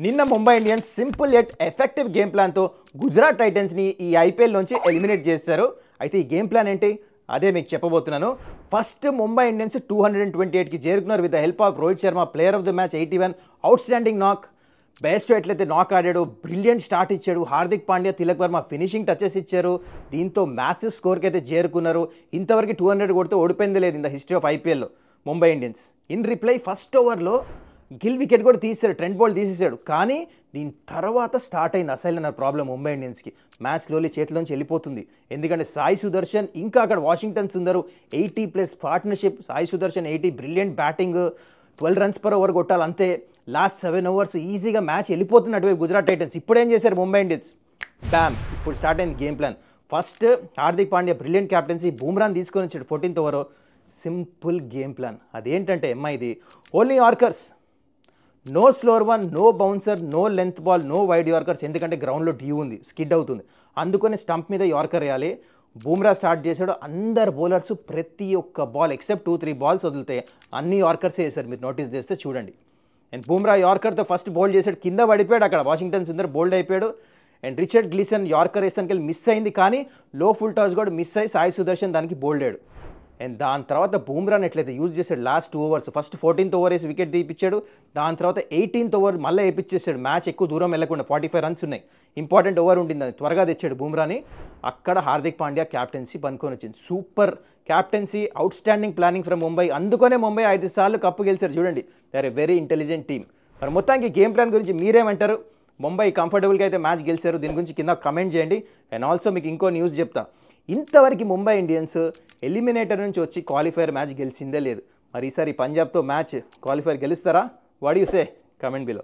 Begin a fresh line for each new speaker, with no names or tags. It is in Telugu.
నిన్న Mumbai Indians simple yet effective game ప్లాన్తో గుజరాత్ టైటన్స్ని ఈ ఐపీఎల్ నుంచి ఎలిమినేట్ చేశారు. అయితే ఈ గేమ్ ప్లాన్ ఏంటి అదే మీకు చెప్పబోతున్నాను. ఫస్ట్ ముంబై ఇండియన్స్ 228కి చేరుకున్నారు with the help of Rohit Sharma, player of the match 81, out standing నాక్, బెస్ట్ ఎట్లయితే నాక్ ఆడాడు, బ్రిలియంట్ స్టార్ట్ ఇచ్చాడు. హార్దిక్ పాండ్యా, తిలక్ వర్మ ఫినిషింగ్ టచెస్ ఇచ్చారు. దీంతో మ్యాసివ్ స్కోర్కి అయితే చేరుకున్నారు. ఇంతవరకు 200 కొడితే ఓడిపోయింది లేదు ఇన్ ద హిస్టరీ ఆఫ్ ఐపీఎల్లో Mumbai Indians. In reply first ఓవర్లో గిల్ వికెట్ కూడా తీసాడు, ట్రెంట్ బౌల్ట్ తీసేసాడు. కానీ దీని తర్వాత స్టార్ట్ అయింది అసలు ప్రాబ్లం ముంబై ఇండియన్స్కి. మ్యాచ్ స్లోలీ చేతిలోంచి వెళ్ళిపోతుంది. ఎందుకంటే సాయి సుదర్శన్ ఇంకా అక్కడ Washington Sundar 80+ partnership. Sai Sudarshan 80, brilliant batting, 12 runs per over కొట్టాలి అంతే. లాస్ట్ 7 overs ఈజీగా మ్యాచ్ వెళ్ళిపోతుంది అటువైపు గుజరాత్ టైటన్స్. ఇప్పుడు ఏం చేశారు ముంబై ఇండియన్స్? బ్యామ్, ఇప్పుడు స్టార్ట్ అయింది game plan. First Hardik Pandya brilliant captaincy, బూమ్రాన్ తీసుకొని వచ్చాడు 14th over. Simple game plan. అదేంటంటే ఇది only yorkers, no slower one, no bouncer, no length ball, no wide yorkers. ఎందుకంటే గ్రౌండ్లో డ్యూ ఉంది, స్కిడ్ అవుతుంది. అందుకని స్టంప్ మీద యార్కర్ వేయాలి. బూమ్రా స్టార్ట్ చేశాడు. అందరు బౌలర్స్ ప్రతి ఒక్క బాల్ ఎక్సెప్ట్ 2-3 balls వదిలితే అన్ని యార్కర్సే వేశారు. మీరు నోటీస్ చేస్తే చూడండి. అండ్ బూమ్రా యార్కర్తో ఫస్ట్ బౌల్డ్ చేశాడు, కింద పడిపోయాడు. అక్కడ వాషింగ్టన్ సుందర్ బౌల్డ్ అయిపోయాడు. అండ్ రిచర్డ్ గ్లీసన్ యార్కర్ వేసానికి మిస్ అయింది, కానీ లో ఫుల్ టాస్ కూడా మిస్ అయ్యి సాయి సుదర్శన్ దానికి బౌల్డ్ అయ్యాడు. అండ్ దాని తర్వాత బూమ్రాన్ ఎట్లయితే యూజ్ చేశాడు last 2 overs, first 14th over వేసి వికెట్ తీపిచ్చాడు. దాని తర్వాత 18th over మళ్ళీ వేయించేసాడు. మ్యాచ్ ఎక్కువ దూరం వెళ్ళకుండా 45 runs ఉన్నాయి. ఇంపార్టెంట్ ఓవర్ ఉండింది, అది త్వరగా తెచ్చాడు బూమ్రాని. అక్కడ హార్దిక్ పాండ్యా క్యాప్టెన్సీ పనుకొని వచ్చింది. Super captaincy, outstanding planning from Mumbai. అందుకనే ముంబై 5 సార్లు కప్పు గెలిచారు. చూడండి, they are a very intelligent team. మరి మొత్తానికి గేమ్ ప్లాన్ గురించి మీరేమంటారు? ముంబై కంఫర్టబుల్గా అయితే మ్యాచ్ గెలిచారు. దీని గురించి కింద కమెంట్ చేయండి. అండ్ ఆల్సో మీకు ఇంకో న్యూస్ చెప్తా. ఇంతవరకు ముంబై ఇండియన్స్ ఎలిమినేటర్ నుంచి వచ్చి క్వాలిఫైర్ మ్యాచ్ గెలిచిందే లేదు. మరి ఈసారి పంజాబ్తో మ్యాచ్ క్వాలిఫైర్ గెలుస్తారా? What you say? Comment below.